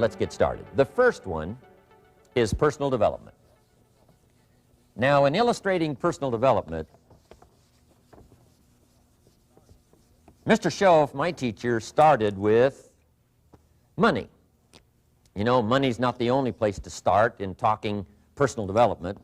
let's get started. The first one is personal development. Now, in illustrating personal development, Mr. Schoaf, my teacher, started with money. You know, money's not the only place to start in talking personal development,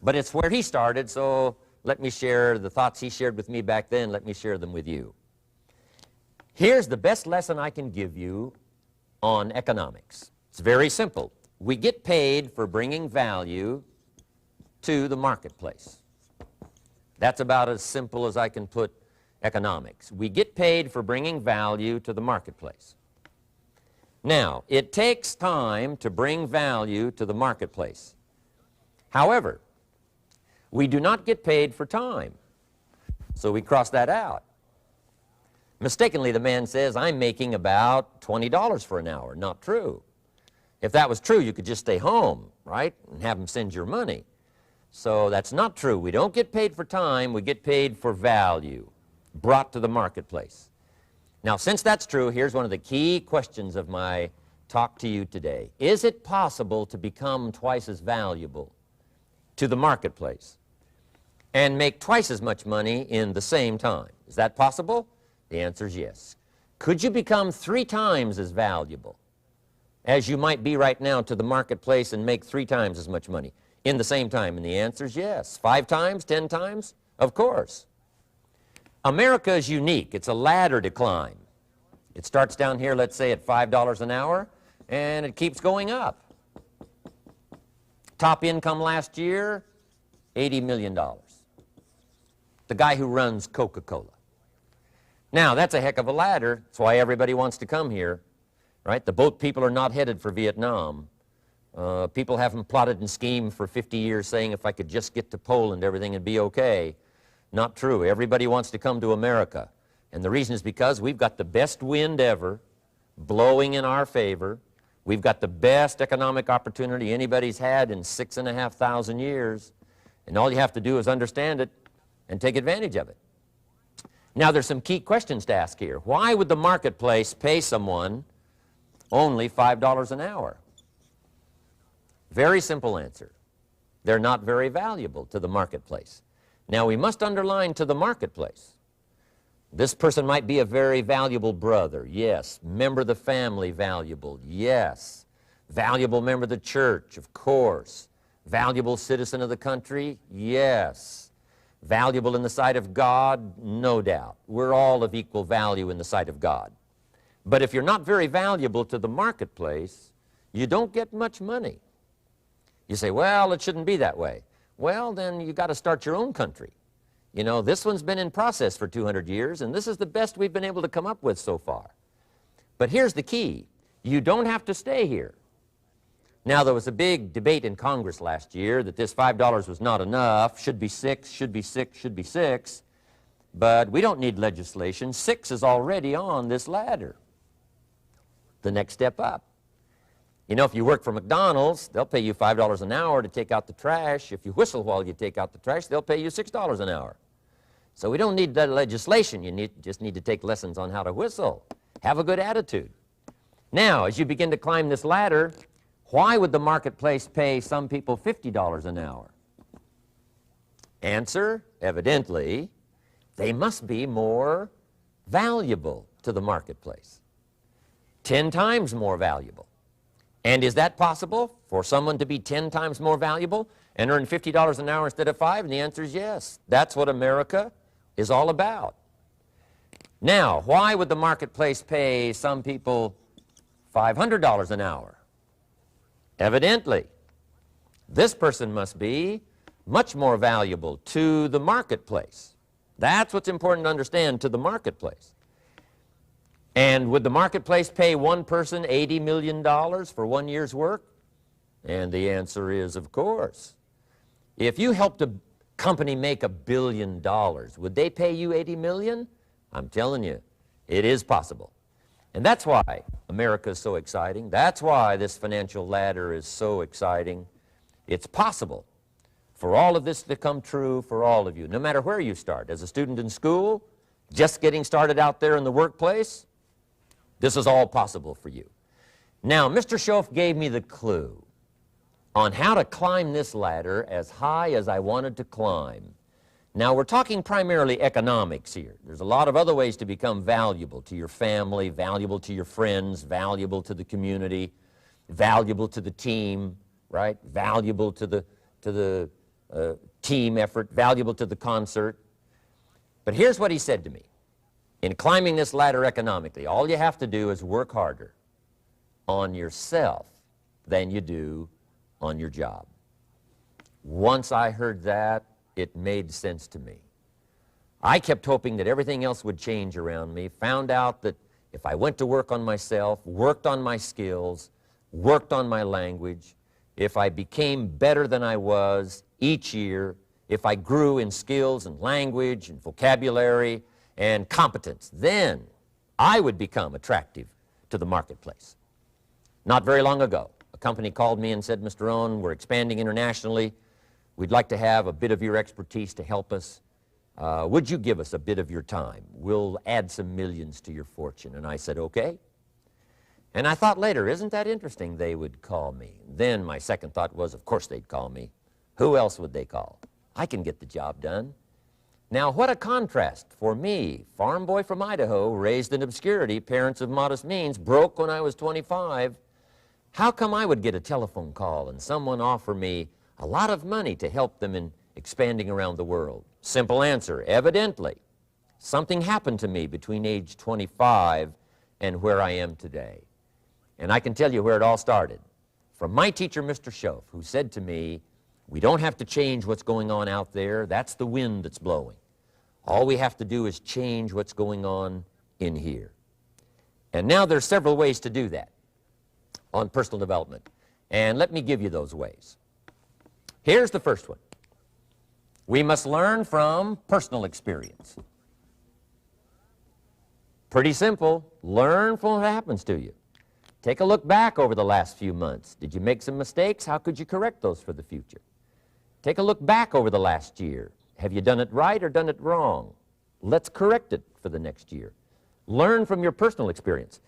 but it's where he started, so let me share the thoughts he shared with me back then. Let me share them with you. Here's the best lesson I can give you on economics. It's very simple. We get paid for bringing value to the marketplace. That's about as simple as I can put economics. We get paid for bringing value to the marketplace. Now, it takes time to bring value to the marketplace. However, we do not get paid for time, so we cross that out. Mistakenly, the man says, I'm making about $20 for an hour. Not true. If that was true, you could just stay home, right, and have him send your money. So that's not true. We don't get paid for time. We get paid for value brought to the marketplace. Now, since that's true, here's one of the key questions of my talk to you today. Is it possible to become twice as valuable to the marketplace and make twice as much money in the same time? Is that possible? The answer is yes. Could you become 3 times as valuable as you might be right now to the marketplace and make 3 times as much money in the same time? And the answer is yes. 5 times, 10 times? Of course. America is unique. It's a ladder to climb. It starts down here, let's say, at $5 an hour, and it keeps going up. Top income last year, $80 million. The guy who runs Coca-Cola. Now, that's a heck of a ladder. That's why everybody wants to come here, right? The boat people are not headed for Vietnam. People haven't plotted and schemed for 50 years saying if I could just get to Poland, everything would be okay. Not true. Everybody wants to come to America. And the reason is because we've got the best wind ever blowing in our favor. We've got the best economic opportunity anybody's had in 6,500 years. And all you have to do is understand it and take advantage of it. Now, there's some key questions to ask here. Why would the marketplace pay someone only $5 an hour? Very simple answer. They're not very valuable to the marketplace. Now, we must underline to the marketplace. This person might be a very valuable brother, yes. Member of the family, valuable, yes. Valuable member of the church, of course. Valuable citizen of the country, yes. Valuable in the sight of God, no doubt. We're all of equal value in the sight of God. But if you're not very valuable to the marketplace, you don't get much money. You say, well, it shouldn't be that way. Well, then you got to start your own country. You know, this one's been in process for 200 years, and this is the best we've been able to come up with so far. But here's the key. You don't have to stay here. Now, there was a big debate in Congress last year that this $5 was not enough, should be 6, should be 6, should be 6. But we don't need legislation. 6 is already on this ladder. The next step up. You know, if you work for McDonald's, they'll pay you $5 an hour to take out the trash. If you whistle while you take out the trash, they'll pay you $6 an hour. So we don't need that legislation. You just need to take lessons on how to whistle. Have a good attitude. Now, as you begin to climb this ladder, why would the marketplace pay some people $50 an hour? Answer, evidently, they must be more valuable to the marketplace. 10 times more valuable. And is that possible for someone to be 10 times more valuable and earn $50 an hour instead of 5? And the answer is yes. That's what America is all about. Now, why would the marketplace pay some people $500 an hour? Evidently, this person must be much more valuable to the marketplace. That's what's important to understand, to the marketplace. And would the marketplace pay one person $80 million for 1 year's work? And the answer is, of course. If you helped a company make $1 billion, would they pay you $80 million? I'm telling you, it is possible. And that's why America is so exciting. That's why this financial ladder is so exciting. It's possible for all of this to come true for all of you, no matter where you start. As a student in school, just getting started out there in the workplace, This is all possible for you. Now, Mr. Schoaf gave me the clue on how to climb this ladder as high as I wanted to climb. Now, we're talking primarily economics here. There's a lot of other ways to become valuable to your family, valuable to your friends, valuable to the community, valuable to the team, right? Valuable to the team effort, valuable to the concert. But here's what he said to me. In climbing this ladder economically, all you have to do is work harder on yourself than you do on your job. Once I heard that, it made sense to me. I kept hoping that everything else would change around me, found out that if I went to work on myself, worked on my skills, worked on my language, if I became better than I was each year, if I grew in skills and language and vocabulary and competence, then I would become attractive to the marketplace. Not very long ago, a company called me and said, Mr. Rohn, we're expanding internationally. We'd like to have a bit of your expertise to help us. Would you give us a bit of your time? We'll add some millions to your fortune. And I said, okay. And I thought later, isn't that interesting? They would call me. Then my second thought was, of course they'd call me. Who else would they call? I can get the job done. Now, what a contrast for me, farm boy from Idaho, raised in obscurity, parents of modest means, broke when I was 25. How come I would get a telephone call and someone offer me a lot of money to help them in expanding around the world? Simple answer, evidently, something happened to me between age 25 and where I am today. And I can tell you where it all started. From my teacher, Mr. Schoaf, who said to me, we don't have to change what's going on out there. That's the wind that's blowing. All we have to do is change what's going on in here. And now there's several ways to do that on personal development. And let me give you those ways. Here's the first one. We must learn from personal experience. Pretty simple. Learn from what happens to you. Take a look back over the last few months. Did you make some mistakes? How could you correct those for the future? Take a look back over the last year. Have you done it right or done it wrong? Let's correct it for the next year. Learn from your personal experience.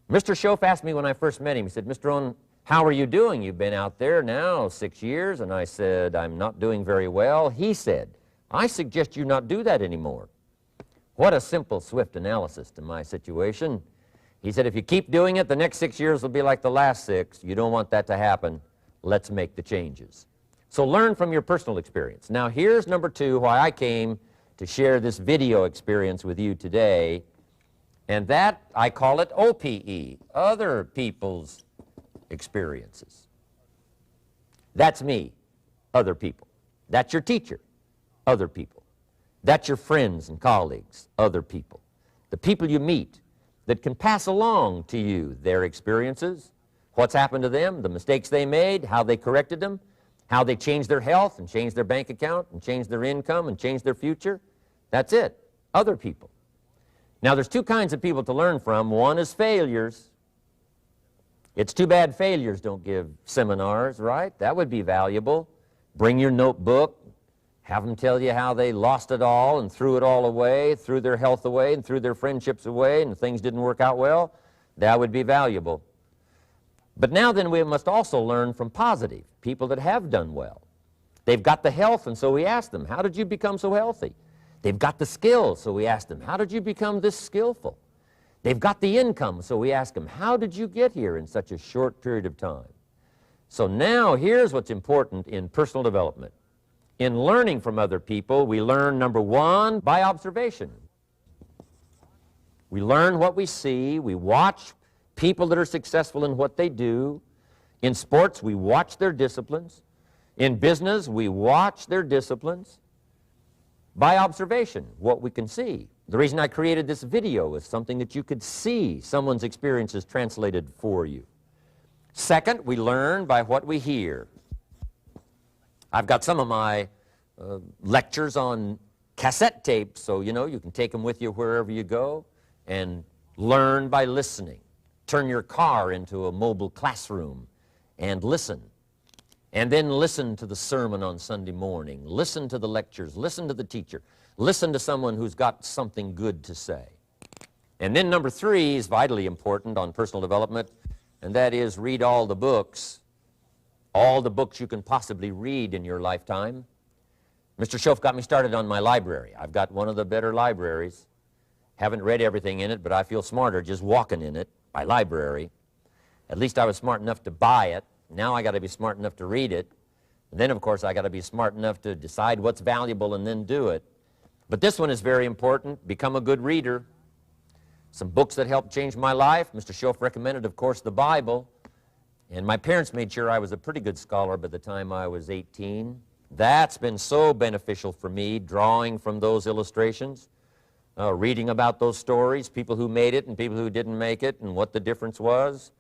Mr. Schoaf asked me when I first met him, he said, Mr. Rohn, how are you doing? You've been out there now 6 years. And I said, I'm not doing very well. He said, I suggest you not do that anymore. What a simple, swift analysis to my situation. He said, if you keep doing it, the next 6 years will be like the last 6. You don't want that to happen. Let's make the changes. So learn from your personal experience. Now here's number 2, why I came to share this video experience with you today. And that, I call it OPE, other people's experiences. That's me, other people. That's your teacher, other people. That's your friends and colleagues, other people. The people you meet that can pass along to you their experiences, what's happened to them, the mistakes they made, how they corrected them, how they changed their health and changed their bank account and changed their income and changed their future. That's it, other people. Now there's 2 kinds of people to learn from. One is failures. It's too bad failures don't give seminars, right? That would be valuable. Bring your notebook, have them tell you how they lost it all and threw it all away, threw their health away and threw their friendships away and things didn't work out well. That would be valuable. But now then we must also learn from positive, people that have done well. They've got the health, and so we ask them, how did you become so healthy? They've got the skills, so we ask them, how did you become this skillful? They've got the income, so we ask them, how did you get here in such a short period of time? So now here's what's important in personal development. In learning from other people, we learn, number 1, by observation. We learn what we see. We watch people that are successful in what they do. In sports, we watch their disciplines. In business, we watch their disciplines. By observation, what we can see. The reason I created this video is something that you could see someone's experiences translated for you. Second, we learn by what we hear. I've got some of my lectures on cassette tapes, so you know you can take them with you wherever you go and learn by listening. Turn your car into a mobile classroom and listen. And then listen to the sermon on Sunday morning. Listen to the lectures. Listen to the teacher. Listen to someone who's got something good to say. And then number 3 is vitally important on personal development, and that is read all the books you can possibly read in your lifetime. Mr. Schoaf got me started on my library. I've got one of the better libraries. Haven't read everything in it, but I feel smarter just walking in it, my library. At least I was smart enough to buy it. Now I got to be smart enough to read it. And then, of course, I got to be smart enough to decide what's valuable and then do it. But this one is very important. Become a good reader. Some books that helped change my life. Mr. Schoaf recommended, of course, the Bible. And my parents made sure I was a pretty good scholar by the time I was 18. That's been so beneficial for me, drawing from those illustrations, reading about those stories, people who made it and people who didn't make it, and what the difference was.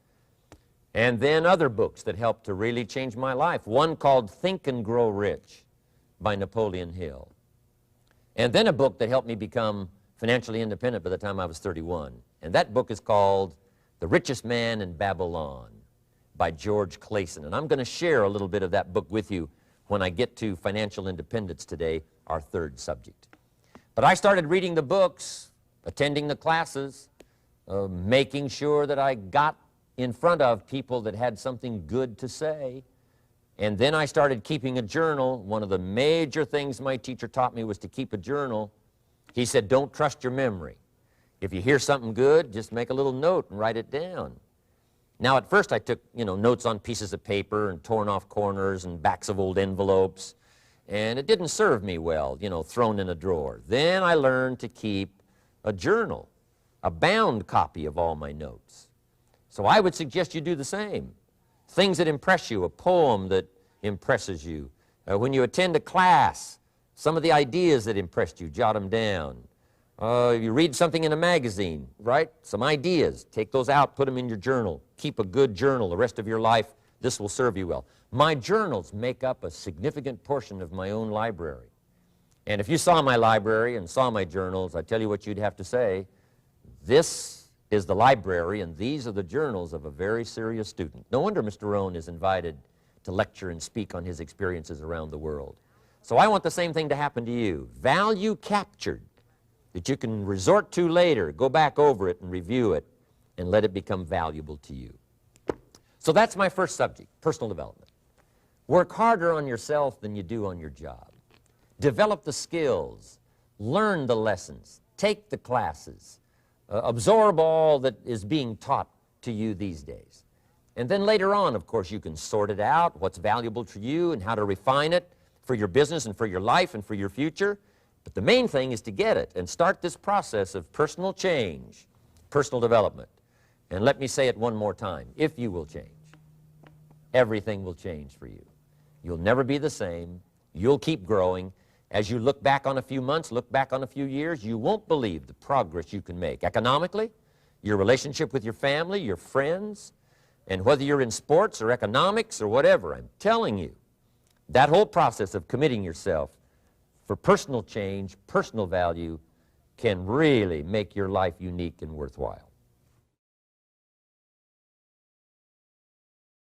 And then other books that helped to really change my life. One called Think and Grow Rich by Napoleon Hill. And then a book that helped me become financially independent by the time I was 31. And that book is called The Richest Man in Babylon by George Clason. And I'm going to share a little bit of that book with you when I get to financial independence today, our 3rd subject. But I started reading the books, attending the classes, making sure that I got in front of people that had something good to say. And then I started keeping a journal. One of the major things my teacher taught me was to keep a journal. He said, don't trust your memory. If you hear something good, just make a little note and write it down. Now, at first I took, notes on pieces of paper and torn off corners and backs of old envelopes, and it didn't serve me well, thrown in a drawer. Then I learned to keep a journal, a bound copy of all my notes. So I would suggest you do the same. Things that impress you, a poem that impresses you. When you attend a class, some of the ideas that impressed you, jot them down. You read something in a magazine, right? Some ideas. Take those out, put them in your journal. Keep a good journal the rest of your life. This will serve you well. My journals make up a significant portion of my own library. And if you saw my library and saw my journals, I tell you what you'd have to say. This is the library, and these are the journals of a very serious student. No wonder Mr. Rohn is invited to lecture and speak on his experiences around the world. So I want the same thing to happen to you. Value captured that you can resort to later, go back over it and review it, and let it become valuable to you. So that's my first subject, personal development. Work harder on yourself than you do on your job. Develop the skills, learn the lessons, take the classes, absorb all that is being taught to you these days. And then later on, of course, you can sort it out, what's valuable to you and how to refine it for your business and for your life and for your future. But the main thing is to get it and start this process of personal change, personal development. And let me say it one more time. If you will change, everything will change for you. You'll never be the same. You'll keep growing. As you look back on a few months, look back on a few years, you won't believe the progress you can make economically, your relationship with your family, your friends, and whether you're in sports or economics or whatever. I'm telling you, that whole process of committing yourself for personal change, personal value, can really make your life unique and worthwhile.